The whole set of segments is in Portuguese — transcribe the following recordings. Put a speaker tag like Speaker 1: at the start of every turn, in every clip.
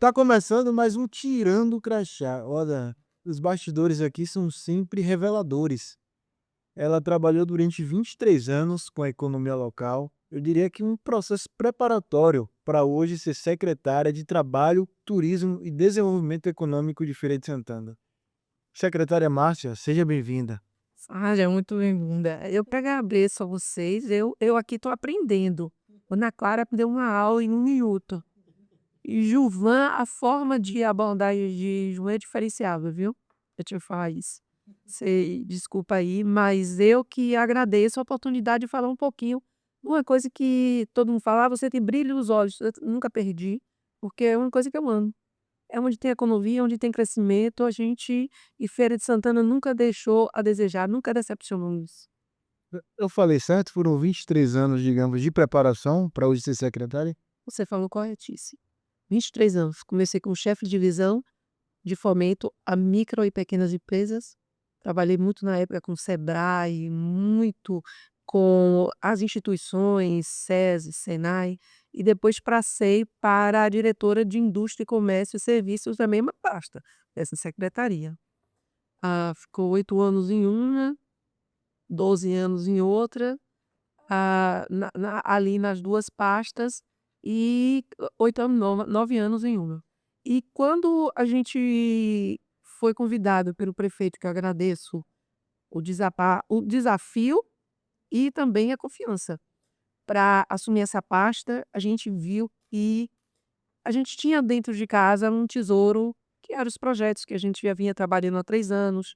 Speaker 1: Tá começando mais um Tirando o Crachá. Olha, os bastidores aqui são sempre reveladores. Ela trabalhou durante 23 anos com a economia local. Eu diria que um processo preparatório para hoje ser secretária de Trabalho, Turismo e Desenvolvimento Econômico de Feira de Santana. Secretária Márcia, seja bem-vinda.
Speaker 2: Olha, muito bem-vinda. Eu que agradeço a vocês, eu aqui estou aprendendo. Ana Clara deu uma aula em 1 minuto. E Gilvan, a forma de abordagem de Gilvan é diferenciável, viu? Eu te falar isso. Você desculpa aí, mas eu que agradeço a oportunidade de falar um pouquinho. Uma coisa que todo mundo fala: você tem brilho nos olhos. Eu nunca perdi, porque é uma coisa que eu amo. É onde tem economia, onde tem crescimento, a gente e Feira de Santana nunca deixou a desejar, nunca decepcionou nisso.
Speaker 1: Eu falei certo? Foram 23 anos, digamos, de preparação para hoje ser secretária?
Speaker 2: Você falou corretíssimo. 23 anos, comecei como chefe de divisão de fomento a micro e pequenas empresas, trabalhei muito na época com o Sebrae, muito com as instituições, SESI, Senai, e depois passei para a diretora de Indústria e Comércio e Serviços da mesma pasta, dessa secretaria. Ficou 8 anos em uma, 12 anos em outra, ali nas 2 pastas e 8 anos não, 9 anos em uma. E quando a gente foi convidado pelo prefeito, que eu agradeço o desafio e também a confiança, para assumir essa pasta, a gente viu que a gente tinha dentro de casa um tesouro, que eram os projetos que a gente já vinha trabalhando há 3 anos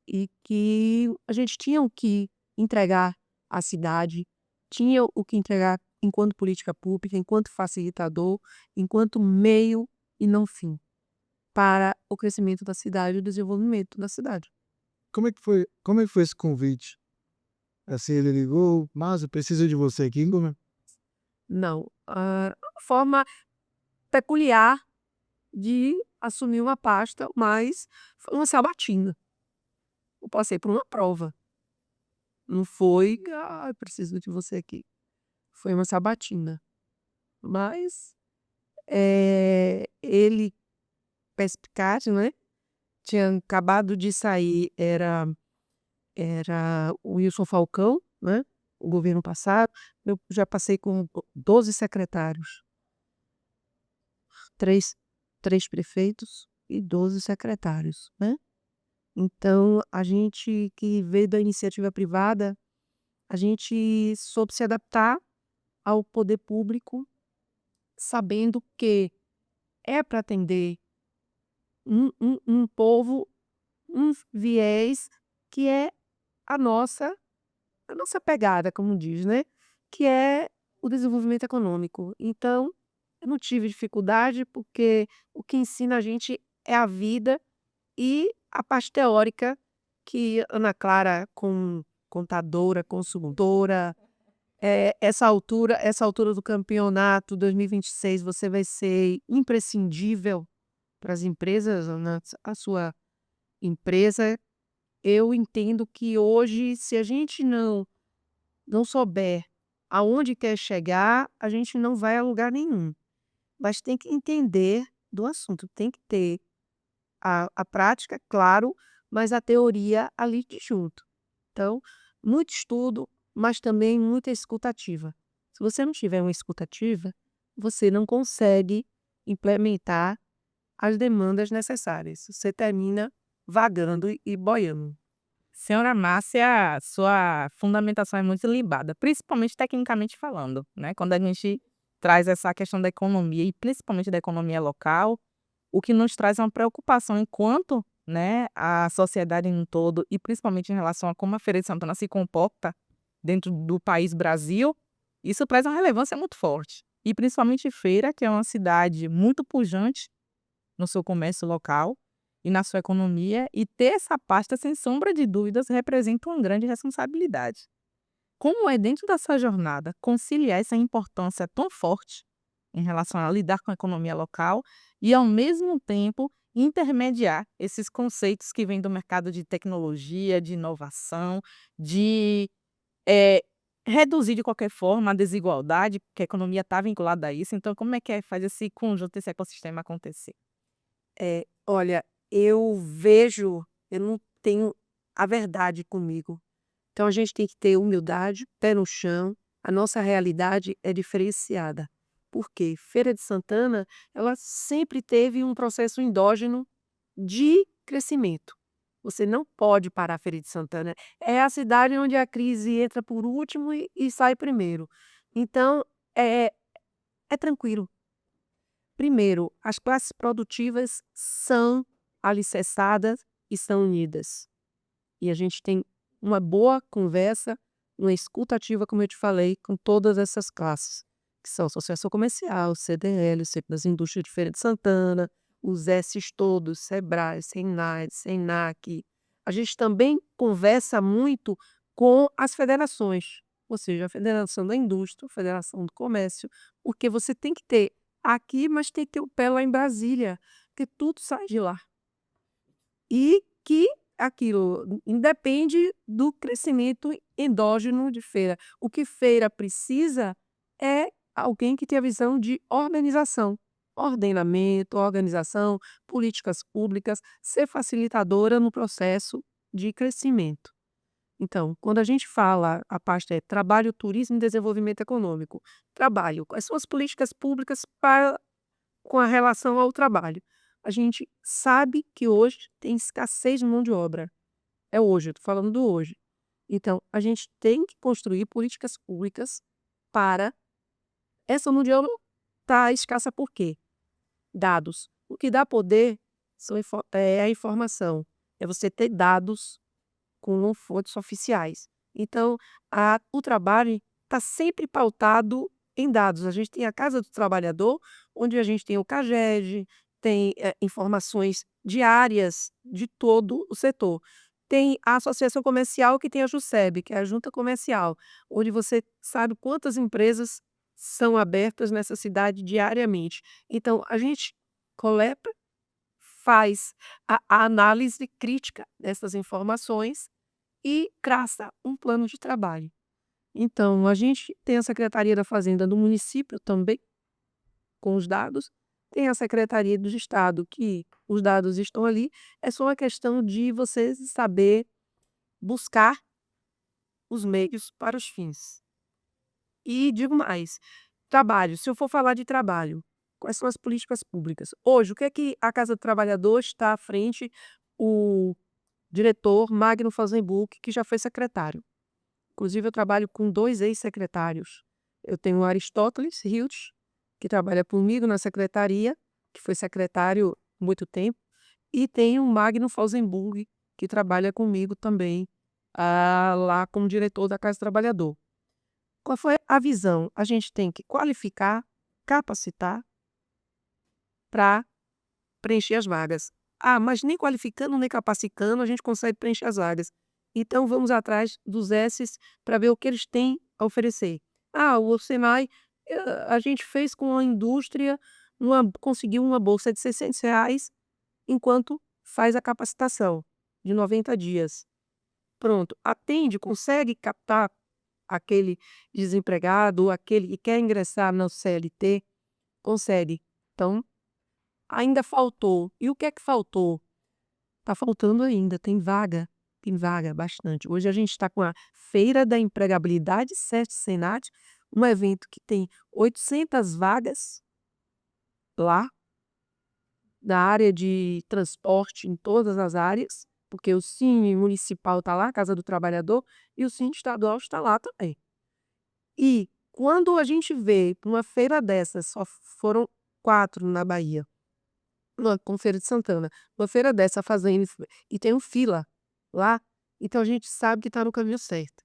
Speaker 2: e que a gente tinha o que entregar à cidade, tinha o que entregar enquanto política pública, enquanto facilitador, enquanto meio e não fim, para o crescimento da cidade e o desenvolvimento da cidade.
Speaker 1: Como é que foi esse convite? Assim, ele ligou: "Márcia, preciso de você aqui", como é?
Speaker 2: Não, uma forma peculiar de assumir uma pasta, mas foi uma sabatina. Eu passei por uma prova, não foi: "Ah, preciso de você aqui". Foi uma sabatina, mas, ele perspicaz, né, tinha acabado de sair, era o Wilson Falcão, né, o governo passado, eu já passei com 12 secretários, três três prefeitos e 12 secretários, né. Então a gente que veio da iniciativa privada, a gente soube se adaptar ao poder público, sabendo que é para atender um povo, um viés que é a nossa a nossa pegada, como diz, né, que é o desenvolvimento econômico. Então, eu não tive dificuldade, porque o que ensina a gente é a vida e a parte teórica que Ana Clara, com contadora, consultora, essa altura do campeonato 2026, você vai ser imprescindível para as empresas, Ana, a sua empresa. Eu entendo que hoje, se a gente não souber aonde quer chegar, a gente não vai a lugar nenhum. Mas tem que entender do assunto, tem que ter a prática, claro, mas a teoria ali de junto. Então, muito estudo, mas também muita escutativa. Se você não tiver uma escutativa, você não consegue implementar as demandas necessárias. Você termina vagando e boiando.
Speaker 3: Senhora Márcia, sua fundamentação é muito ilibada, principalmente tecnicamente falando, né? Quando a gente traz essa questão da economia e principalmente da economia local, o que nos traz é uma preocupação enquanto, né, a sociedade em um todo e principalmente em relação a como a Feira de Santana se comporta dentro do país Brasil, isso traz uma relevância muito forte. E principalmente Feira, que é uma cidade muito pujante no seu comércio local e na sua economia, e ter essa pasta, sem sombra de dúvidas, representa uma grande responsabilidade. Como é, dentro da sua jornada, conciliar essa importância tão forte em relação a lidar com a economia local e, ao mesmo tempo, intermediar esses conceitos que vêm do mercado de tecnologia, de inovação, de eh, reduzir de qualquer forma a desigualdade, porque a economia está vinculada a isso. Então, como é que faz esse conjunto, esse ecossistema acontecer?
Speaker 2: Olha, eu não tenho a verdade comigo. Então a gente tem que ter humildade, pé no chão. A nossa realidade é diferenciada. Por quê? Feira de Santana, ela sempre teve um processo endógeno de crescimento. Você não pode parar a Feira de Santana. É a cidade onde a crise entra por último e sai primeiro. Então, é, é tranquilo. Primeiro, as classes produtivas são alicerçadas e são unidas. E a gente tem uma boa conversa, uma escuta ativa, como eu te falei, com todas essas classes, que são Associação Comercial, CDL, Centro das Indústrias de Feira de Santana, os S's todos, Sebrae, Senai, Senac. A gente também conversa muito com as federações, ou seja, a Federação da Indústria, a Federação do Comércio, porque você tem que ter aqui, mas tem que ter o pé lá em Brasília, porque tudo sai de lá. E que aquilo independe do crescimento endógeno de feira. O que feira precisa é alguém que tenha visão de organização, ordenamento, organização, políticas públicas, ser facilitadora no processo de crescimento. Então, quando a gente fala, a parte é trabalho, turismo e desenvolvimento econômico. Trabalho, quais são as políticas públicas com a relação ao trabalho? A gente sabe que hoje tem escassez de mão de obra. É hoje, eu estou falando do hoje. Então, a gente tem que construir políticas públicas para essa mão de obra estar escassa por quê? Dados. O que dá poder é a informação. É você ter dados com fontes oficiais. Então, o trabalho está sempre pautado em dados. A gente tem a Casa do Trabalhador, onde a gente tem o CAGED, tem informações diárias de todo o setor. Tem a Associação Comercial, que tem a JUSEB, que é a Junta Comercial, onde você sabe quantas empresas são abertas nessa cidade diariamente. Então, a gente coleta, faz a análise crítica dessas informações e traça um plano de trabalho. Então, a gente tem a Secretaria da Fazenda do município também, com os dados, tem a Secretaria do Estado, que os dados estão ali, é só uma questão de você saber buscar os meios para os fins. E digo mais, trabalho, se eu for falar de trabalho, quais são as políticas públicas? Hoje, o que é que a Casa do Trabalhador está à frente? O diretor Magno Fazenbuck, que já foi secretário. Inclusive, eu trabalho com 2 ex-secretários. Eu tenho o Aristóteles Hiltz, que trabalha comigo na secretaria, que foi secretário há muito tempo, e tenho o Magno Falzenburg, que trabalha comigo também, lá como diretor da Casa do Trabalhador. Qual foi a visão? A gente tem que qualificar, capacitar para preencher as vagas. Mas nem qualificando, nem capacitando, a gente consegue preencher as vagas. Então, vamos atrás dos S's para ver o que eles têm a oferecer. O Senai, a gente fez com a indústria, conseguiu uma bolsa de R$ 600 enquanto faz a capacitação de 90 dias. Pronto, atende, consegue captar aquele desempregado ou aquele que quer ingressar no CLT, consegue. Então, ainda faltou. E o que é que faltou? Está faltando ainda, tem vaga bastante. Hoje a gente está com a Feira da Empregabilidade SESC Senat, um evento que tem 800 vagas lá, na área de transporte, em todas as áreas, porque o Cine Municipal está lá, a Casa do Trabalhador, e o Cine Estadual está lá também. E quando a gente vê uma feira dessas, só foram 4 na Bahia, com Feira de Santana, uma feira dessa fazendo e tem um fila lá, então a gente sabe que está no caminho certo.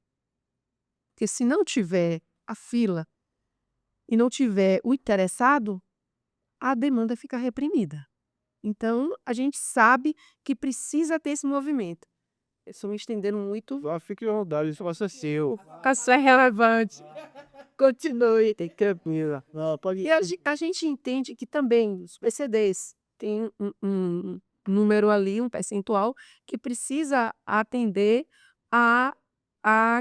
Speaker 2: Porque se não tiver a fila e não tiver o interessado, a demanda fica reprimida. Então, a gente sabe que precisa ter esse movimento. Eu estou me estendendo muito.
Speaker 1: Fique à vontade, isso é seu.
Speaker 2: Isso é relevante. Continue.
Speaker 1: Tem Camila. Não, pode
Speaker 2: E a gente entende que também os PCDs têm um número ali, um percentual, que precisa atender a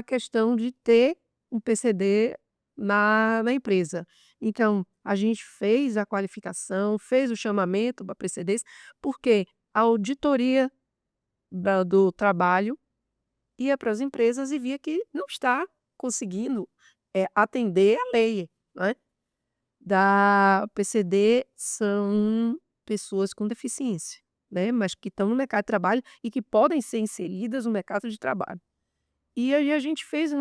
Speaker 2: questão de ter um PCD na empresa. Então, a gente fez a qualificação, fez o chamamento para PCDs, porque a auditoria do trabalho ia para as empresas e via que não está conseguindo atender a lei, né? Da PCD são pessoas com deficiência, né? Mas que estão no mercado de trabalho e que podem ser inseridas no mercado de trabalho. E aí a gente fez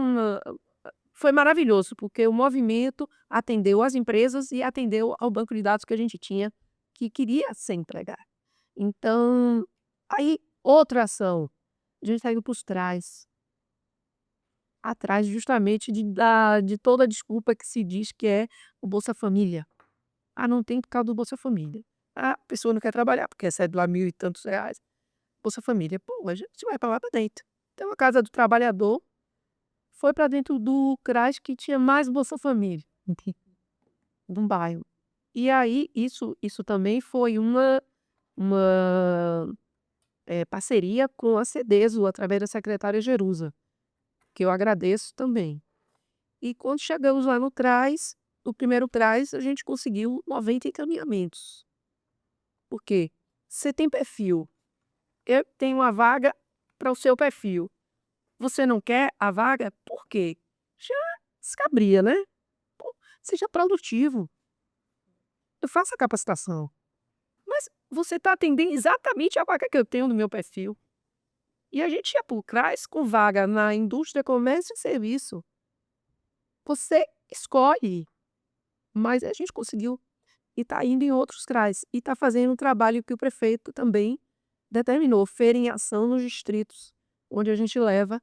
Speaker 2: foi maravilhoso, porque o movimento atendeu as empresas e atendeu ao banco de dados que a gente tinha, que queria ser empregado. Então, aí outra ação, a gente saiu para os trás, atrás justamente de toda a desculpa que se diz que é o Bolsa Família. Ah, não tem por causa do Bolsa Família. Ah, a pessoa não quer trabalhar porque recebe lá 1.000 e tantos reais. Bolsa Família. Pô, a gente vai para lá para dentro. Então, a Casa do Trabalhador foi para dentro do CRAS que tinha mais Bolsa Família, de um bairro. E aí, isso também foi uma parceria com a CEDESO, através da secretária Jerusa, que eu agradeço também. E quando chegamos lá no CRAS, no primeiro CRAS, a gente conseguiu 90 encaminhamentos. Por quê? Você tem perfil, eu tenho uma vaga para o seu perfil. Você não quer a vaga? Por quê? Já descabria, né? Pô, seja produtivo, eu faço a capacitação. Mas você está atendendo exatamente a vaga que eu tenho no meu perfil. E a gente ia para o CRAS com vaga na indústria, comércio e serviço. Você escolhe, mas a gente conseguiu e está indo em outros CRAS e está fazendo um trabalho que o prefeito também determinou, Feira em Ação nos distritos, onde a gente leva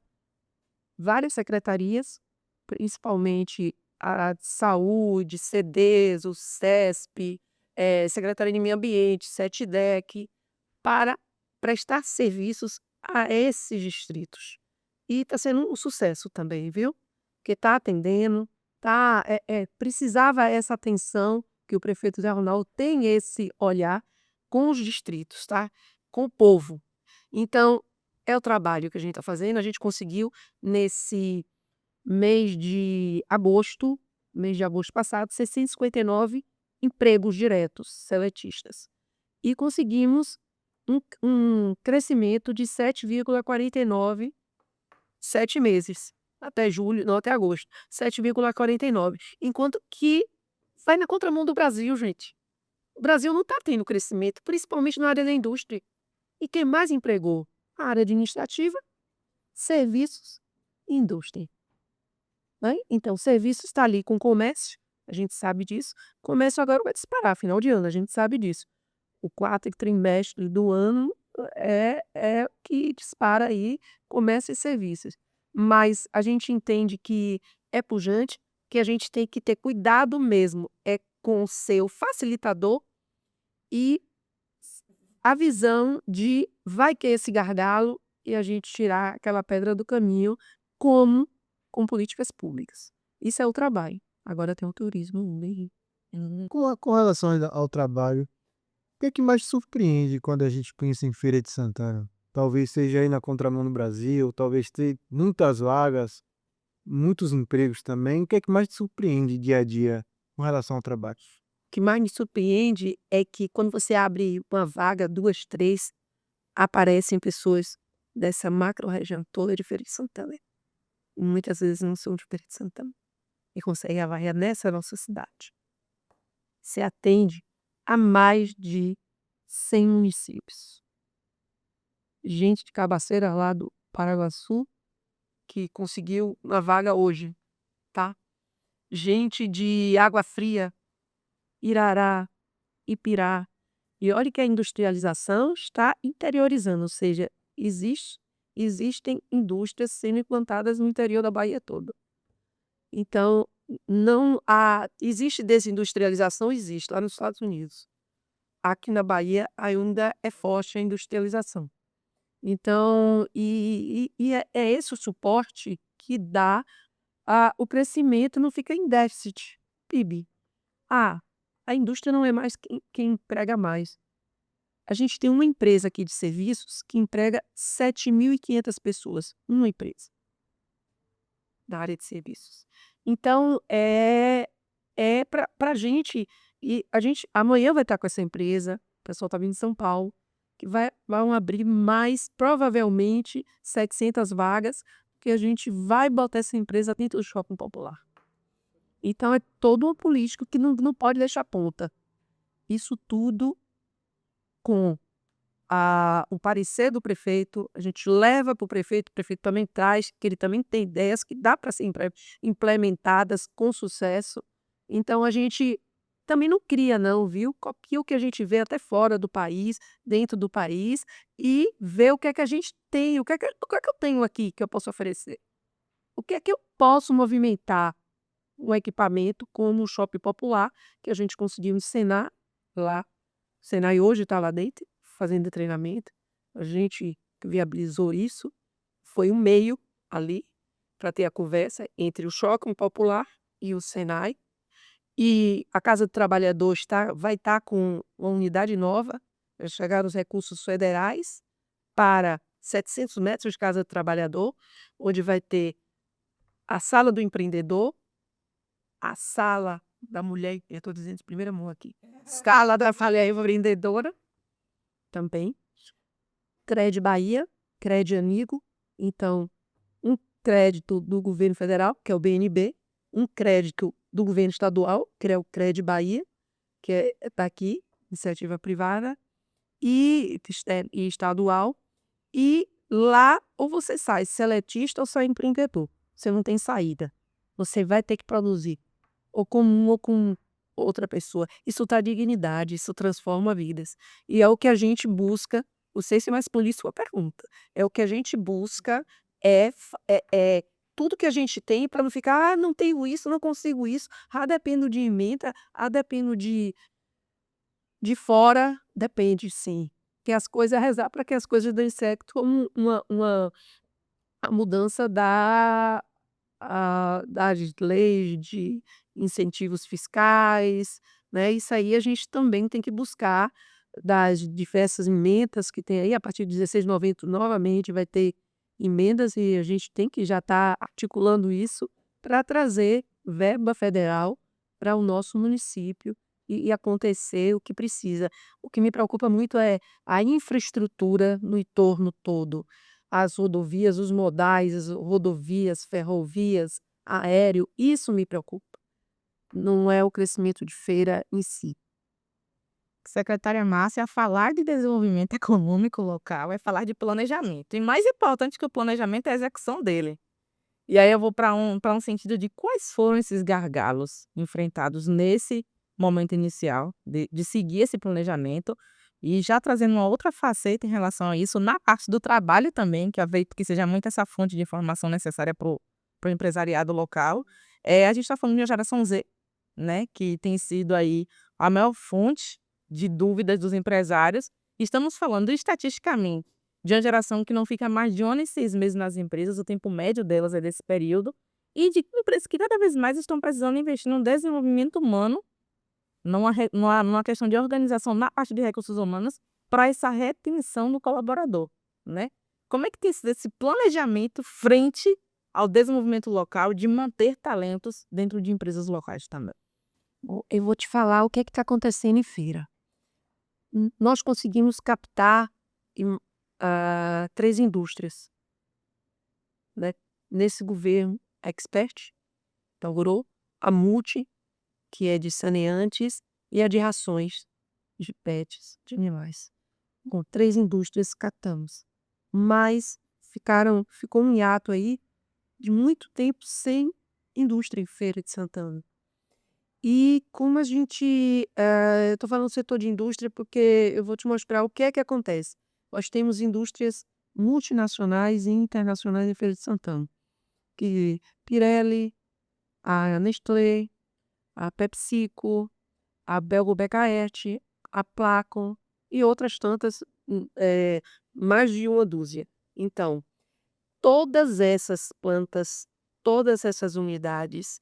Speaker 2: várias secretarias, principalmente a de saúde, CDs, o CESP, Secretaria de Meio Ambiente, SETDEC, para prestar serviços a esses distritos. E está sendo um sucesso também, viu? Porque está atendendo, precisava essa atenção, que o prefeito Zé Ronaldo tem esse olhar com os distritos, tá? Com o povo. Então, é o trabalho que a gente está fazendo. A gente conseguiu, nesse mês de agosto passado, 659 empregos diretos, seletistas. E conseguimos um crescimento de 7,49, 7 meses, até julho, não, até agosto, 7,49. Enquanto que vai na contramão do Brasil, gente. O Brasil não está tendo crescimento, principalmente na área da indústria. E quem mais empregou? A área administrativa, serviços e indústria. Né? Então, serviço está ali com comércio, a gente sabe disso. Comércio agora vai disparar, final de ano, a gente sabe disso. O quarto trimestre do ano é que dispara aí comércio e serviços. Mas a gente entende que é pujante, que a gente tem que ter cuidado mesmo com o seu facilitador e a visão de vai que esse gargalo e a gente tirar aquela pedra do caminho como com políticas públicas. Isso é o trabalho. Agora tem o turismo, né?
Speaker 1: Com relação ao trabalho, o que é que mais te surpreende quando a gente pensa em Feira de Santana? Talvez seja aí na contramão do Brasil, talvez ter muitas vagas, muitos empregos também. O que é que mais te surpreende dia a dia com relação ao trabalho?
Speaker 2: O que mais me surpreende é que quando você abre uma vaga, 2, 3, aparecem pessoas dessa macro-região toda de Feira de Santana. E muitas vezes não são de Feira de Santana e conseguem a vaga nessa nossa cidade. Você atende a mais de 100 municípios. Gente de Cabaceira, lá do Paraguaçu, que conseguiu uma vaga hoje, tá? Gente de Água Fria, Irará, Ipirá. E olha que a industrialização está interiorizando, ou seja, existem indústrias sendo implantadas no interior da Bahia toda. Então, não existe desindustrialização? Existe, lá nos Estados Unidos. Aqui na Bahia ainda é forte a industrialização. Então, é esse o suporte que dá o crescimento, não fica em déficit. PIB. A indústria não é mais quem emprega mais. A gente tem uma empresa aqui de serviços que emprega 7.500 pessoas. Uma empresa. na área de serviços. Então, é para a gente, e a gente amanhã vai estar com essa empresa, o pessoal está vindo de São Paulo, que vão abrir mais, provavelmente, 700 vagas, que a gente vai botar essa empresa dentro do shopping popular. Então, é toda uma política que não pode deixar ponta. Isso tudo com o parecer do prefeito, a gente leva para o prefeito também traz, que ele também tem ideias que dá para ser implementadas com sucesso. Então, a gente também não cria não, viu? Copia o que a gente vê até fora do país, dentro do país, e vê o que é que a gente tem, o que é que eu tenho aqui que eu posso oferecer. O que é que eu posso movimentar um equipamento como o Shopping Popular, que a gente conseguiu ensinar lá. O Senai hoje está lá dentro, fazendo treinamento. A gente viabilizou isso. Foi um meio ali para ter a conversa entre o Shopping Popular e o Senai. E a Casa do Trabalhador vai estar com uma unidade nova. Já chegaram os recursos federais para 700 metros de Casa do Trabalhador, onde vai ter a sala do empreendedor, a sala da mulher, eu estou dizendo de primeira mão aqui, sala da mulher empreendedora também, CRED Bahia, CRED Amigo, então um crédito do governo federal, que é o BNB, um crédito do governo estadual, que é o CRED Bahia, que está aqui, iniciativa privada, e estadual, e lá ou você sai seletista ou sai empreendedor, você não tem saída, você vai ter que produzir, ou com um ou com outra pessoa. Isso dá dignidade, isso transforma vidas. E é o que a gente busca, não sei se mais por isso sua pergunta, é o que a gente busca, é tudo que a gente tem para não ficar, não tenho isso, não consigo isso, dependo de emenda, dependo de fora, depende sim. Que as coisas, rezar para que as coisas dêem certo, como a mudança das leis de incentivos fiscais, né? Isso aí a gente também tem que buscar das diversas emendas que tem aí, a partir de 16 de novembro novamente vai ter emendas e a gente tem que já estar articulando isso para trazer verba federal para o nosso município e acontecer o que precisa. O que me preocupa muito é a infraestrutura no entorno todo, as rodovias, os modais, as rodovias, ferrovias, aéreo, isso me preocupa. Não é o crescimento de feira em si.
Speaker 3: Secretária Márcia, falar de desenvolvimento econômico local é falar de planejamento. E mais importante que o planejamento é a execução dele. E aí eu vou para um sentido de quais foram esses gargalos enfrentados nesse momento inicial de seguir esse planejamento e já trazendo uma outra faceta em relação a isso, na parte do trabalho também, que eu acredito que seja muito essa fonte de informação necessária para o empresariado local. A gente está falando de uma geração Z, né, que tem sido aí a maior fonte de dúvidas dos empresários. Estamos falando estatisticamente de uma geração que não fica mais de 1 ano e 6 meses nas empresas, o tempo médio delas é desse período, e de empresas que cada vez mais estão precisando investir no desenvolvimento humano, numa questão de organização na parte de recursos humanos, para essa retenção do colaborador, né? Como é que tem sido esse planejamento frente ao desenvolvimento local de manter talentos dentro de empresas locais também?
Speaker 2: Bom, eu vou te falar o que está acontecendo em feira. Nós conseguimos captar 3 indústrias, né? Nesse governo expert, inaugurou a Multi, que é de saneantes, e a de rações de pets, de animais. Com 3 indústrias catamos. Mas ficou um hiato aí de muito tempo sem indústria em Feira de Santana. E como a gente, eu estou falando do setor de indústria porque eu vou te mostrar o que é que acontece. Nós temos indústrias multinacionais e internacionais em Feira de Santana, que Pirelli, a Nestlé, a PepsiCo, a Belgo Becaerte, a Placon e outras tantas, mais de uma dúzia. Então, todas essas plantas, todas essas unidades,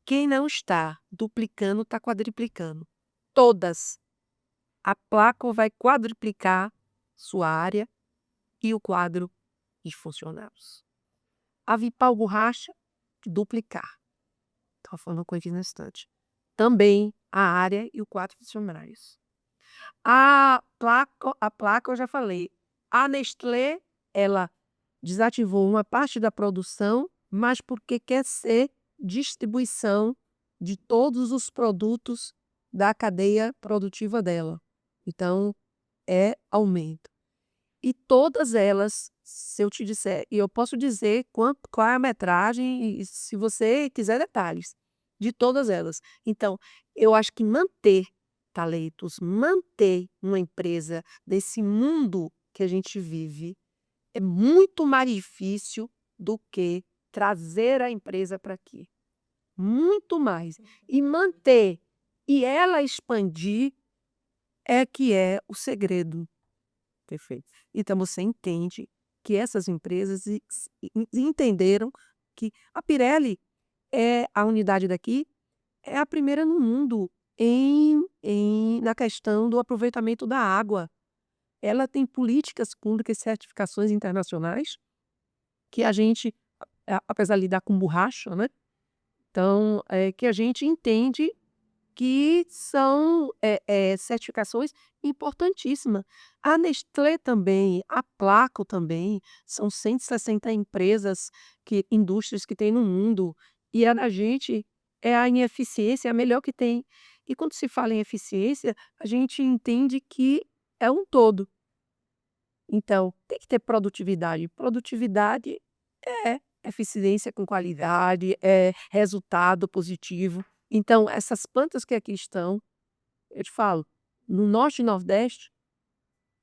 Speaker 2: quem não está duplicando, está quadriplicando. Todas. A Placon vai quadruplicar sua área e o quadro de funcionários. A Vipal Borracha, que duplicar. Estava falando com aqui na estante. Também a área e os 4 funcionários. A placa eu já falei. A Nestlé, ela desativou uma parte da produção, mas porque quer ser distribuição de todos os produtos da cadeia produtiva dela. Então, é aumento. E todas elas, se eu te disser, e eu posso dizer qual é a metragem, e se você quiser detalhes, de todas elas. Então, eu acho que manter talentos, manter uma empresa desse mundo que a gente vive, é muito mais difícil do que trazer a empresa para aqui. Muito mais. E manter e ela expandir é que é o segredo. Perfeito. Então você entende que essas empresas entenderam que a Pirelli é a unidade daqui, é a primeira no mundo na questão do aproveitamento da água. Ela tem políticas públicas e certificações internacionais que a gente, apesar de lidar com borracha, né? Então, que a gente entende que são certificações importantíssimas. A Nestlé também, a Placo também, são 160 empresas, indústrias que tem no mundo, e a gente é a em eficiência, é a melhor que tem. E quando se fala em eficiência, a gente entende que é um todo. Então, tem que ter produtividade. Produtividade é eficiência com qualidade, é resultado positivo. Então, essas plantas que aqui estão, eu te falo, no norte e nordeste,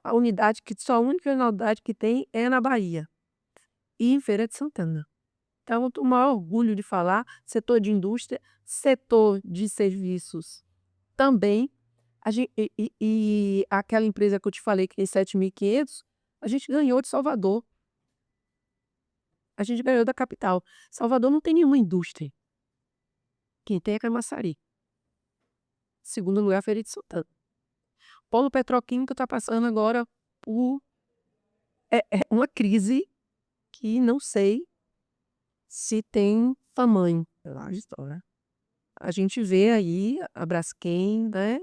Speaker 2: a única unidade que tem é na Bahia e em Feira de Santana. Então, eu tenho o maior orgulho de falar, setor de indústria, setor de serviços também. E aquela empresa que eu te falei que tem 7.500, a gente ganhou de Salvador. A gente ganhou da capital. Salvador não tem nenhuma indústria. Quem tem é Camaçari. Segundo lugar, Feira de Santana. Polo petroquímico está passando agora por uma crise que não sei se tem tamanho. A gente vê aí a Braskem, né?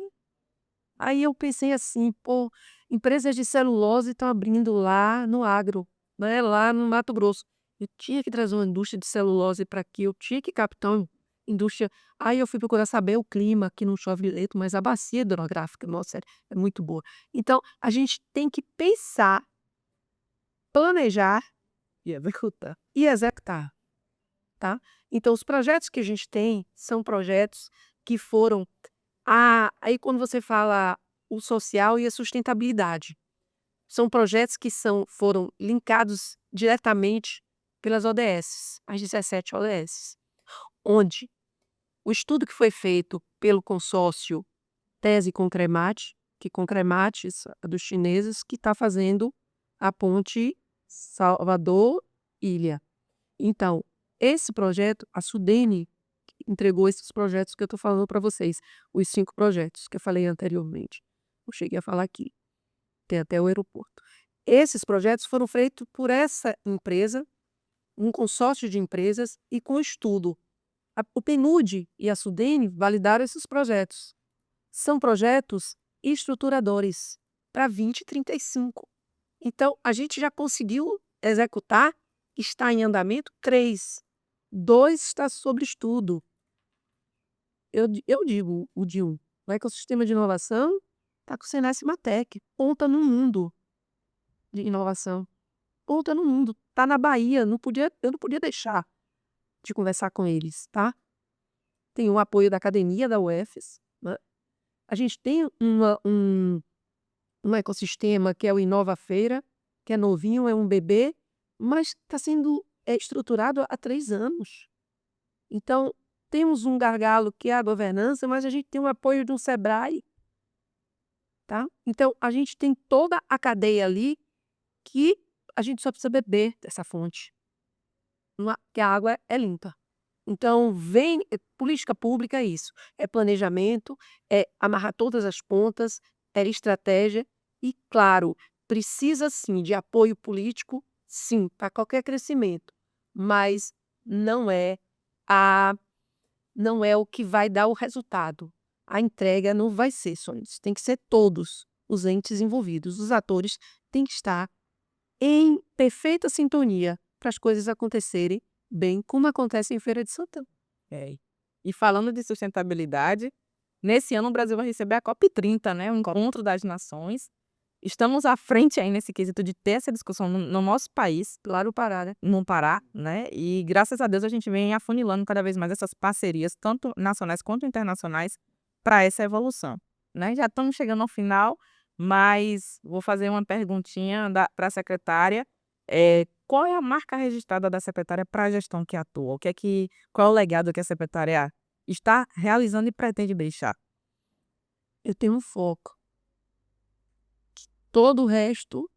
Speaker 2: Aí eu pensei assim, pô, empresas de celulose estão abrindo lá no agro, né? Lá no Mato Grosso. Eu tinha que trazer uma indústria de celulose para aqui, eu tinha que captar uma indústria. Aí eu fui procurar saber o clima, aqui não chove direito, mas a bacia hidrográfica, nossa, é muito boa. Então, a gente tem que pensar, planejar e executar, tá? Então, os projetos que a gente tem são projetos que foram... aí quando você fala o social e a sustentabilidade, são projetos que foram linkados diretamente pelas ODS, as 17 ODS, onde o estudo que foi feito pelo consórcio Tese Concremate, que Concremate é dos chineses, que está fazendo a ponte Salvador-Ilha. Então, esse projeto, a Sudene entregou esses projetos que eu estou falando para vocês, os 5 projetos que eu falei anteriormente. Eu cheguei a falar aqui, tem até o aeroporto. Esses projetos foram feitos por essa empresa, um consórcio de empresas e com estudo. O PNUD e a Sudene validaram esses projetos. São projetos estruturadores para 2035. Então, a gente já conseguiu executar, está em andamento 3. 2 está sob estudo. Eu digo o de 1. O ecossistema de inovação está com o Senai Cimatec, ponta no mundo de inovação. Ponta no mundo. Está na Bahia, eu não podia deixar de conversar com eles, tá? Tem o apoio da academia da UFES, né? A gente tem um ecossistema que é o Inova Feira, que é novinho, é um bebê, mas está sendo estruturado há 3 anos. Então, temos um gargalo que é a governança, mas a gente tem o apoio de um Sebrae, tá? Então, a gente tem toda a cadeia ali que a gente só precisa beber dessa fonte, que a água é limpa. Então, política pública é isso, é planejamento, é amarrar todas as pontas, é estratégia e, claro, precisa sim de apoio político, sim, para qualquer crescimento, mas não é não é o que vai dar o resultado. A entrega não vai ser só isso. Tem que ser todos os entes envolvidos. Os atores têm que estar em perfeita sintonia para as coisas acontecerem bem como acontece em Feira de Santana.
Speaker 3: É. E falando de sustentabilidade, nesse ano o Brasil vai receber a COP30, né? O Encontro das Nações. Estamos à frente aí nesse quesito de ter essa discussão no nosso país,
Speaker 2: Lá no Pará, né?
Speaker 3: no Pará, né? E graças a Deus a gente vem afunilando cada vez mais essas parcerias, tanto nacionais quanto internacionais, para essa evolução, né? Já estamos chegando ao final, mas vou fazer uma perguntinha para a secretária. Qual é a marca registrada da secretária para a gestão que atua? Qual é o legado que a secretária está realizando e pretende deixar?
Speaker 2: Eu tenho um foco. Todo o resto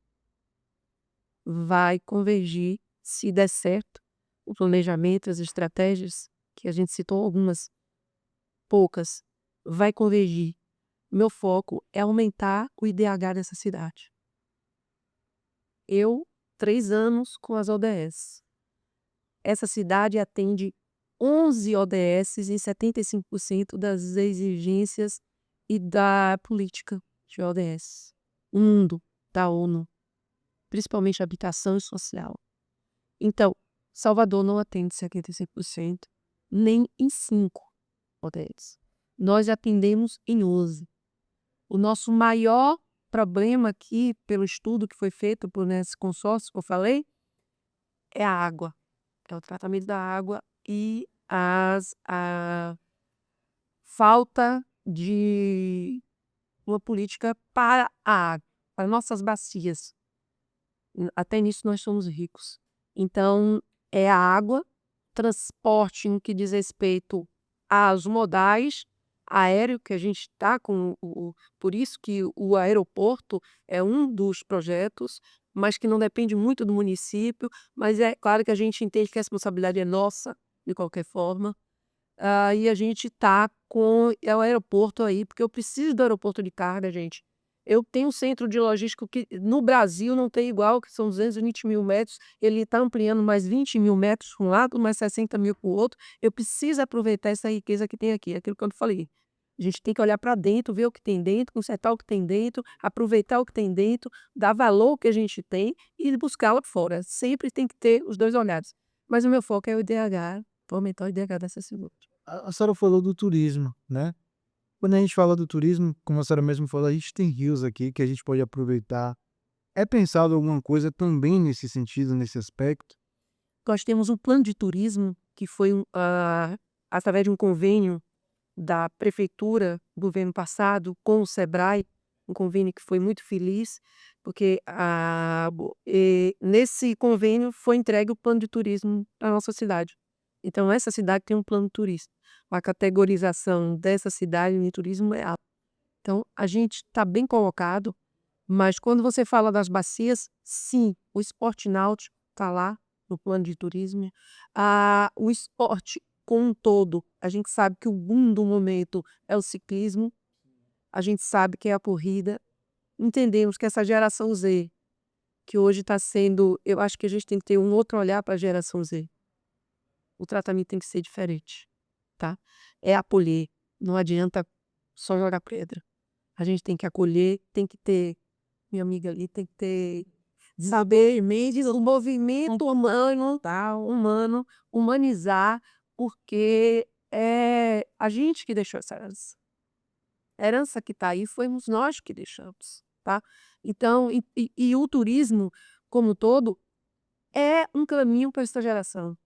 Speaker 2: vai convergir, se der certo, o planejamento, as estratégias, que a gente citou algumas, poucas, vai convergir. Meu foco é aumentar o IDH dessa cidade. Eu, 3 anos com as ODS. Essa cidade atende 11 ODS em 75% das exigências e da política de ODS. O mundo, da ONU, principalmente habitação e social. Então, Salvador não atende 75%, nem em 5 ODS. Nós atendemos em 11. O nosso maior problema aqui, pelo estudo que foi feito por esse consórcio que eu falei, é a água. É o tratamento da água e a falta de uma política para a água, para nossas bacias. Até nisso nós somos ricos. Então, é a água, transporte no que diz respeito aos modais, aéreo, que a gente está com por isso que o aeroporto é um dos projetos, mas que não depende muito do município, mas é claro que a gente entende que a responsabilidade é nossa, de qualquer forma. E a gente está com o aeroporto aí, porque eu preciso do aeroporto de carga, gente. Eu tenho um centro de logística que no Brasil não tem igual, que são 220 mil metros. Ele está ampliando mais 20 mil metros para um lado, mais 60 mil para o outro. Eu preciso aproveitar essa riqueza que tem aqui, aquilo que eu falei. A gente tem que olhar para dentro, ver o que tem dentro, consertar o que tem dentro, aproveitar o que tem dentro, dar valor ao que a gente tem e buscar lá fora. Sempre tem que ter os dois olhares. Mas o meu foco é o IDH, vou aumentar o IDH dessa cidade.
Speaker 1: A senhora falou do turismo, né? Quando a gente fala do turismo, como a senhora mesmo falou, a gente tem rios aqui que a gente pode aproveitar. É pensado alguma coisa também nesse sentido, nesse aspecto?
Speaker 2: Nós temos um plano de turismo que foi através de um convênio da prefeitura do governo passado com o Sebrae, um convênio que foi muito feliz, porque nesse convênio foi entregue o plano de turismo da nossa cidade. Então, essa cidade tem um plano turístico. A categorização dessa cidade em turismo é alta. Então, a gente está bem colocado, mas quando você fala das bacias, sim, o esporte náutico está lá no plano de turismo. O esporte como um todo, a gente sabe que o boom do momento é o ciclismo, a gente sabe que é a corrida. Entendemos que essa geração Z, que hoje está sendo, eu acho que a gente tem que ter um outro olhar para a geração Z. O tratamento tem que ser diferente, tá? É acolher, não adianta só jogar pedra. A gente tem que acolher, tem que ter, minha amiga ali, tem que ter saber o movimento humano, tá? Humano, humanizar, porque é a gente que deixou essa herança. A herança que está aí fomos nós que deixamos, tá? Então, e o turismo, como um todo, é um caminho para essa geração.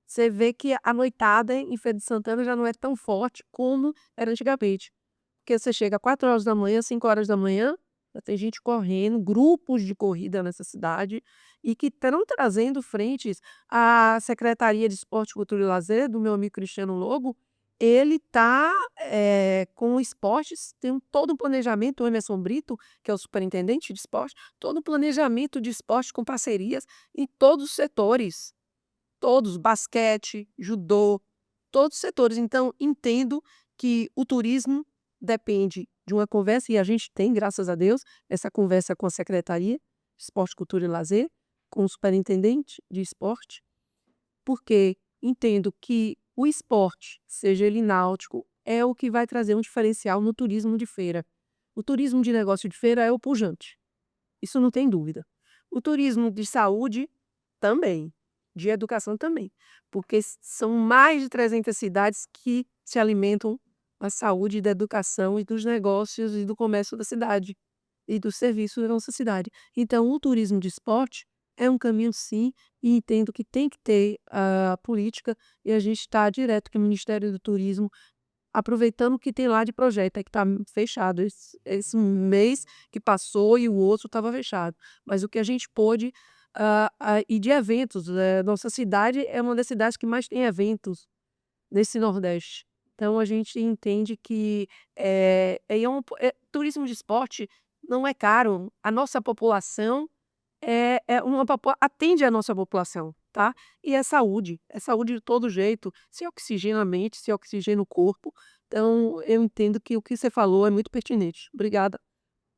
Speaker 2: Você vê que a noitada em Feira de Santana já não é tão forte como era antigamente. Porque você chega 4 horas da manhã, 5 horas da manhã, já tem gente correndo, grupos de corrida nessa cidade, e que estão trazendo frentes. A Secretaria de Esporte, Cultura e Lazer, do meu amigo Cristiano Lobo, ele está com esportes, tem todo um planejamento, o Emerson Brito, que é o superintendente de esporte, todo um planejamento de esporte com parcerias em todos os setores. Todos, basquete, judô, todos os setores. Então, entendo que o turismo depende de uma conversa, e a gente tem, graças a Deus, essa conversa com a Secretaria de Esporte, Cultura e Lazer, com o superintendente de esporte, porque entendo que O esporte, seja ele náutico, é o que vai trazer um diferencial no turismo de feira. O turismo de negócio de feira é o pujante, isso não tem dúvida. O turismo de saúde também, de educação também, porque são mais de 300 cidades que se alimentam da saúde, da educação e dos negócios e do comércio da cidade e dos serviços da nossa cidade. Então, o turismo de esporte é um caminho sim, e entendo que tem que ter a política, e a gente está direto com o Ministério do Turismo, aproveitando o que tem lá de projeto, é que está fechado. Esse mês que passou e o outro estava fechado. Mas o que a gente pôde, e de eventos, nossa cidade é uma das cidades que mais tem eventos nesse Nordeste. Então a gente entende que turismo de esporte não é caro. A nossa população atende a nossa população, tá? E é saúde de todo jeito, se oxigena a mente, se oxigena o corpo. Então eu entendo que o que você falou é muito pertinente. Obrigada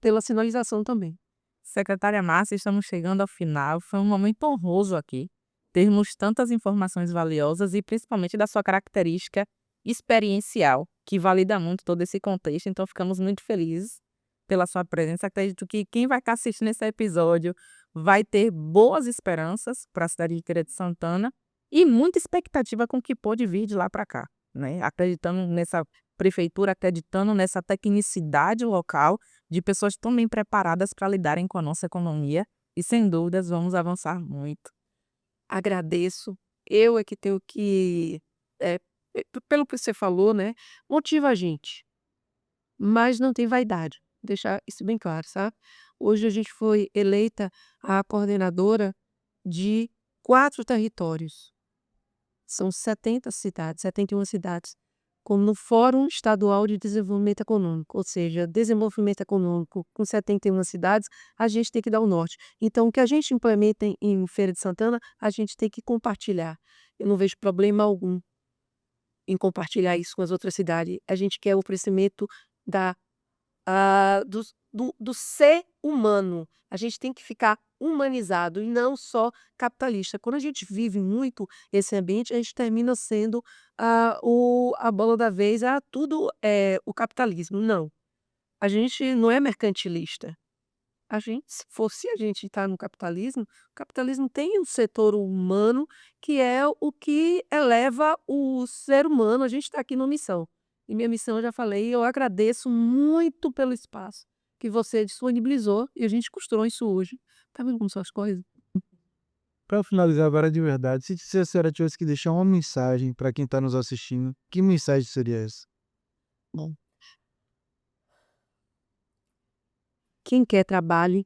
Speaker 2: pela sinalização também.
Speaker 3: Secretária Márcia, estamos chegando ao final. Foi um momento honroso aqui, termos tantas informações valiosas e principalmente da sua característica experiencial, que valida muito todo esse contexto. Então, ficamos muito felizes pela sua presença. Acredito que quem vai estar assistindo esse episódio vai ter boas esperanças para a cidade de Feira de Santana e muita expectativa com o que pôde vir de lá para cá, né? Acreditando nessa prefeitura, acreditando nessa tecnicidade local de pessoas tão bem preparadas para lidarem com a nossa economia e, sem dúvidas, vamos avançar muito.
Speaker 2: Agradeço. Eu é que tenho que, pelo que você falou, né, motiva a gente, mas não tem vaidade. Deixar isso bem claro, sabe? Hoje a gente foi eleita a coordenadora de 4 territórios. São 70 cidades, 71 cidades, como no Fórum Estadual de Desenvolvimento Econômico, ou seja, desenvolvimento econômico com 71 cidades, a gente tem que dar o norte. Então, o que a gente implementa em Feira de Santana, a gente tem que compartilhar. Eu não vejo problema algum em compartilhar isso com as outras cidades. A gente quer o crescimento da do ser humano. A gente tem que ficar humanizado e não só capitalista. Quando a gente vive muito esse ambiente, a gente termina sendo a bola da vez, tudo é o capitalismo. Não, a gente não é mercantilista. Se fosse a gente estar no capitalismo, o capitalismo tem um setor humano que é o que eleva o ser humano. A gente está aqui numa missão. E minha missão, eu já falei, eu agradeço muito pelo espaço que você disponibilizou e a gente constrói isso hoje. Tá vendo como são as coisas?
Speaker 1: Para finalizar agora de verdade, se a senhora tivesse que deixar uma mensagem para quem está nos assistindo, que mensagem seria essa?
Speaker 2: Bom, quem quer trabalho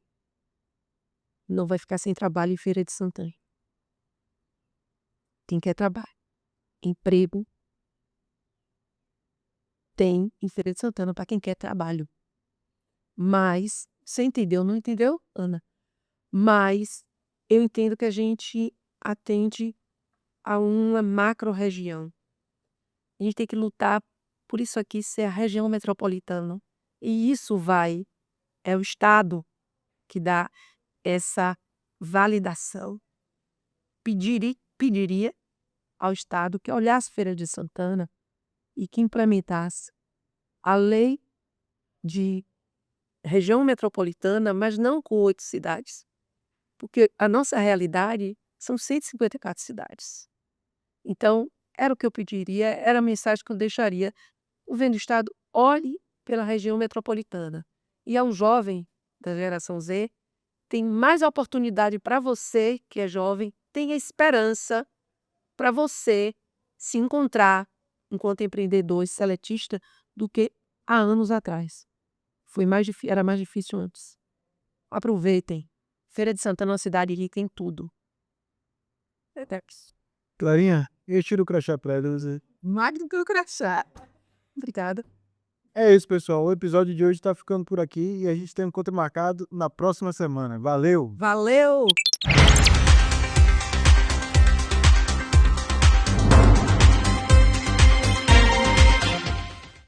Speaker 2: não vai ficar sem trabalho em Feira de Santana. Quem quer trabalho, emprego, tem em Feira de Santana para quem quer trabalho. Mas, você entendeu? Não entendeu, Ana? Mas eu entendo que a gente atende a uma macro-região. A gente tem que lutar por isso aqui ser a região metropolitana. E isso é o Estado que dá essa validação. Pediria ao Estado que olhasse Feira de Santana e que implementasse a lei de região metropolitana, mas não com 8 cidades. Porque a nossa realidade são 154 cidades. Então, era o que eu pediria, era a mensagem que eu deixaria. O governo do Estado olhe pela região metropolitana. E ao jovem da geração Z, tem mais oportunidade para você, que é jovem, tenha esperança para você se encontrar enquanto empreendedor e seletista do que há anos atrás. Era mais difícil antes. Aproveitem. Feira de Santana é uma cidade rica em tudo. É isso.
Speaker 1: Clarinha, eu tiro o crachá para ela. Você.
Speaker 3: Mais do que o crachá.
Speaker 2: Obrigada.
Speaker 1: É isso, pessoal. O episódio de hoje está ficando por aqui e a gente tem um encontro marcado na próxima semana. Valeu!
Speaker 3: Valeu!